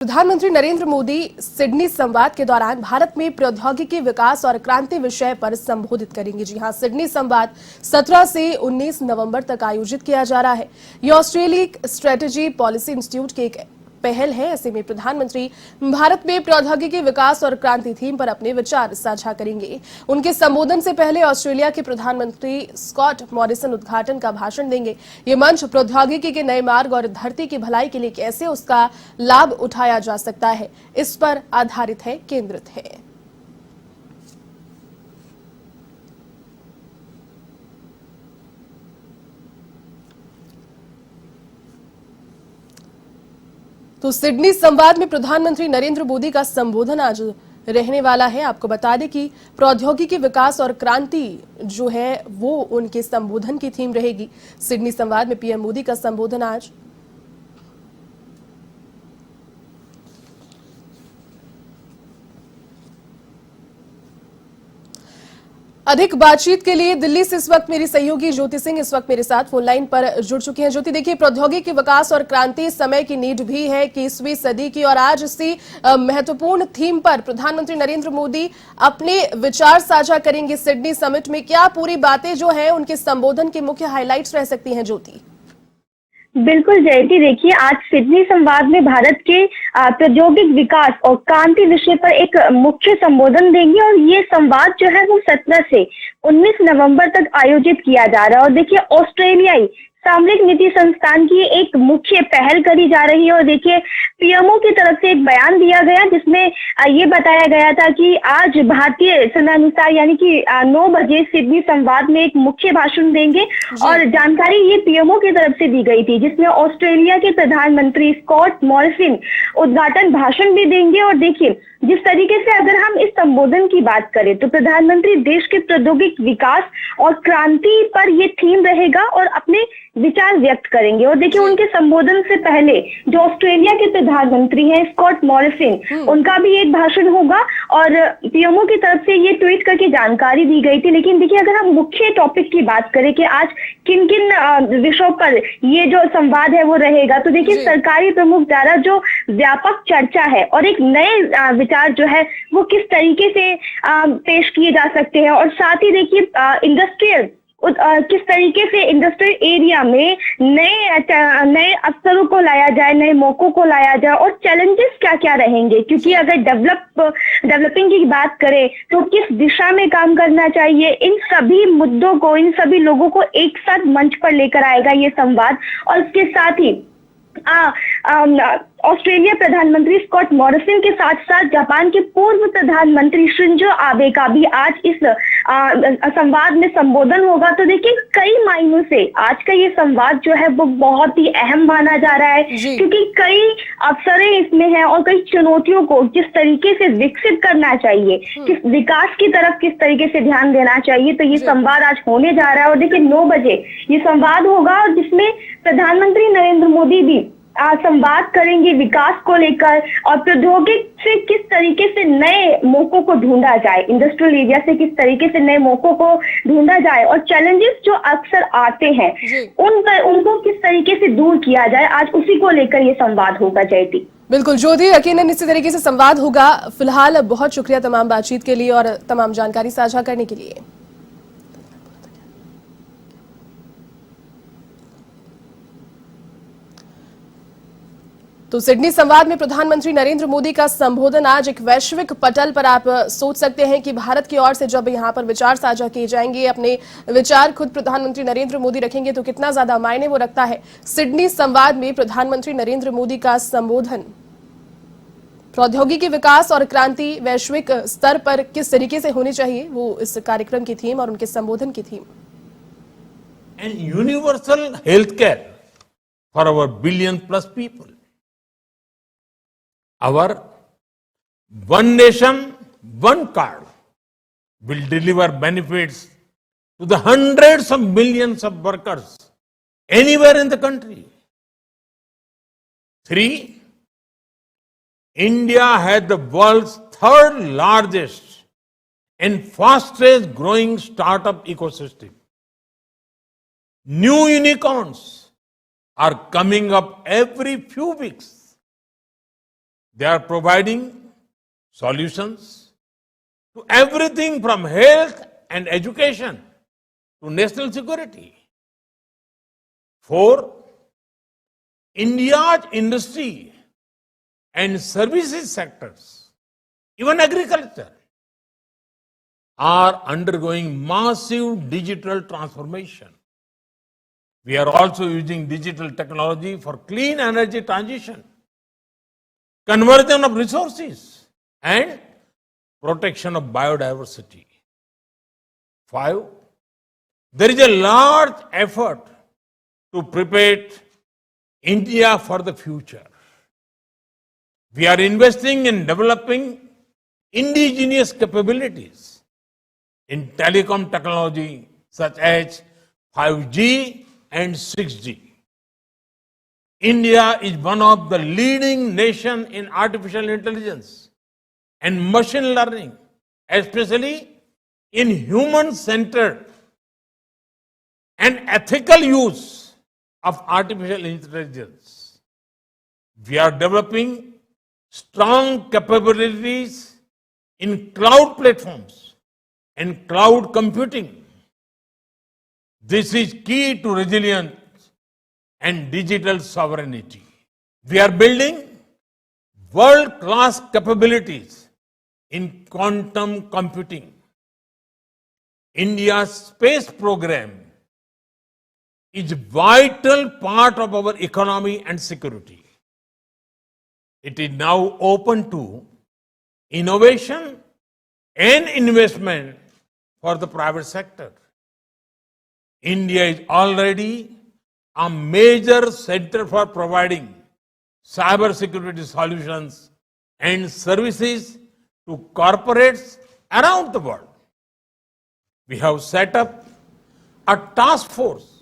प्रधानमंत्री नरेंद्र मोदी सिडनी संवाद के दौरान भारत में प्रौद्योगिकी विकास और क्रांति विषय पर संबोधित करेंगे। जी हां, सिडनी संवाद 17 से 19 नवंबर तक आयोजित किया जा रहा है। ये ऑस्ट्रेलिया स्ट्रेटेजी पॉलिसी इंस्टीट्यूट की एक पहल है। ऐसे में प्रधानमंत्री भारत में प्रौद्योगिकी विकास और क्रांति थीम पर अपने विचार साझा करेंगे। उनके संबोधन से पहले ऑस्ट्रेलिया के प्रधानमंत्री स्कॉट मॉरिसन उद्घाटन का भाषण देंगे। ये मंच प्रौद्योगिकी के नए मार्ग और धरती की भलाई के लिए कैसे उसका लाभ उठाया जा सकता है, इस पर आधारित है, केंद्रित है। तो सिडनी संवाद में प्रधानमंत्री नरेंद्र मोदी का संबोधन आज रहने वाला है। आपको बता दें कि प्रौद्योगिकी विकास और क्रांति जो है वो उनके संबोधन की थीम रहेगी। सिडनी संवाद में पीएम मोदी का संबोधन आज अधिक बातचीत के लिए दिल्ली से इस वक्त मेरी सहयोगी ज्योति सिंह इस वक्त मेरे साथ फोन लाइन पर जुड़ चुकी हैं। ज्योति, देखिए, प्रौद्योगिकी विकास और क्रांति समय की नीड भी है 21वीं सदी की, और आज इसी महत्वपूर्ण थीम पर प्रधानमंत्री नरेंद्र मोदी अपने विचार साझा करेंगे सिडनी समिट में। क्या पूरी बातें जो है उनके संबोधन की मुख्य हाईलाइट्स रह सकती हैं, ज्योति? बिल्कुल जयती, देखिए, आज सिडनी संवाद में भारत के प्रौद्योगिक विकास और क्रांति विषय पर एक मुख्य संबोधन देंगे, और ये संवाद जो है वो 17 से 19 नवंबर तक आयोजित किया जा रहा है। और देखिए, ऑस्ट्रेलियाई सामरिक नीति संस्थान की एक मुख्य पहल करी जा रही है। और देखिए, पीएमओ की तरफ से एक बयान दिया गया जिसमें ये बताया गया था कि आज भारतीय समयानुसार यानी कि 9 बजे सिडनी संवाद में एक मुख्य भाषण देंगे। और जानकारी ये पीएमओ की तरफ से दी गई थी, जिसमें ऑस्ट्रेलिया के प्रधानमंत्री स्कॉट मॉरिसन उद्घाटन भाषण भी देंगे। और देखिए, जिस तरीके से अगर हम इस संबोधन की बात करें तो प्रधानमंत्री देश के प्रौद्योगिक विकास और क्रांति पर ये थीम रहेगा और अपने विचार व्यक्त करेंगे। और देखिए, उनके संबोधन से पहले जो ऑस्ट्रेलिया के प्रधानमंत्री हैं स्कॉट मॉरिसन, उनका भी एक भाषण होगा। और पीएमओ की तरफ से ये ट्वीट करके जानकारी दी गई थी। लेकिन देखिए, अगर हम मुख्य टॉपिक की बात करें कि आज किन किन विषयों पर ये जो संवाद है वो रहेगा, तो देखिए, सरकारी प्रमुख द्वारा जो व्यापक चर्चा है और एक नए विचार जो है वो किस तरीके से पेश किए जा सकते हैं, और साथ ही देखिए इंडस्ट्रियल किस तरीके से इंडस्ट्रियल एरिया में नए अवसरों को लाया जाए, नए मौकों को लाया जाए, और चैलेंजेस क्या क्या रहेंगे। क्योंकि अगर डेवलपिंग की बात करें तो किस दिशा में काम करना चाहिए, इन सभी मुद्दों को, इन सभी लोगों को एक साथ मंच पर लेकर आएगा ये संवाद। और इसके साथ ही ऑस्ट्रेलिया प्रधानमंत्री स्कॉट मॉरिसन के साथ साथ जापान के पूर्व प्रधानमंत्री शिंजो आबे का भी आज इस संवाद में संबोधन होगा। तो देखिए, कई मायनों से आज का ये संवाद जो है वो बहुत ही अहम माना जा रहा है, क्योंकि कई अवसरें इसमें हैं और कई चुनौतियों को किस तरीके से विकसित करना चाहिए, किस विकास की तरफ किस तरीके से ध्यान देना चाहिए। तो ये संवाद आज होने जा रहा है। और देखिए, 9 बजे ये संवाद होगा, और जिसमें प्रधानमंत्री नरेंद्र मोदी भी संवाद करेंगे विकास को लेकर, और प्रौद्योगिकी से किस तरीके से नए मौकों को ढूंढा जाए, इंडस्ट्रियल एरिया से किस तरीके से नए मौकों को ढूंढा जाए, और चैलेंजेस जो अक्सर आते हैं उनको किस तरीके से दूर किया जाए, आज उसी को लेकर ये संवाद होगा। जयती, बिल्कुल ज्योति, यकीनन इसी तरीके से संवाद होगा। फिलहाल बहुत शुक्रिया तमाम बातचीत के लिए और तमाम जानकारी साझा करने के लिए। तो सिडनी संवाद में प्रधानमंत्री नरेंद्र मोदी का संबोधन आज एक वैश्विक पटल पर आप सोच सकते हैं कि भारत की ओर से जब यहां पर विचार साझा किए जाएंगे, अपने विचार खुद प्रधानमंत्री नरेंद्र मोदी रखेंगे, तो कितना ज्यादा मायने वो रखता है। सिडनी संवाद में प्रधानमंत्री नरेंद्र मोदी का संबोधन प्रौद्योगिकी विकास और क्रांति वैश्विक स्तर पर किस तरीके से होनी चाहिए, वो इस कार्यक्रम की थीम और उनके संबोधन की theme. And universal health care for our billion plus people. Our one nation, one card will deliver benefits to the hundreds of millions of workers anywhere in the country. 3, India has the world's 3rd largest and fastest growing startup ecosystem. New unicorns are coming up every few weeks. They are providing solutions to everything from health and education to national security. 4. India's industry and services sectors, even agriculture, are undergoing massive digital transformation. We are also using digital technology for clean energy transition, conversion of resources, and protection of biodiversity. 5. There is a large effort to prepare India for the future. We are investing in developing indigenous capabilities in telecom technology such as 5G and 6G. India is one of the leading nations in artificial intelligence and machine learning, especially in human-centered and ethical use of artificial intelligence. We are developing strong capabilities in cloud platforms and cloud computing. This is key to resilience and digital sovereignty. We are building world-class capabilities in quantum computing. India's space program is a vital part of our economy and security. It is now open to innovation and investment for the private sector. India is already a major center for providing cybersecurity solutions and services to corporates around the world. We have set up a task force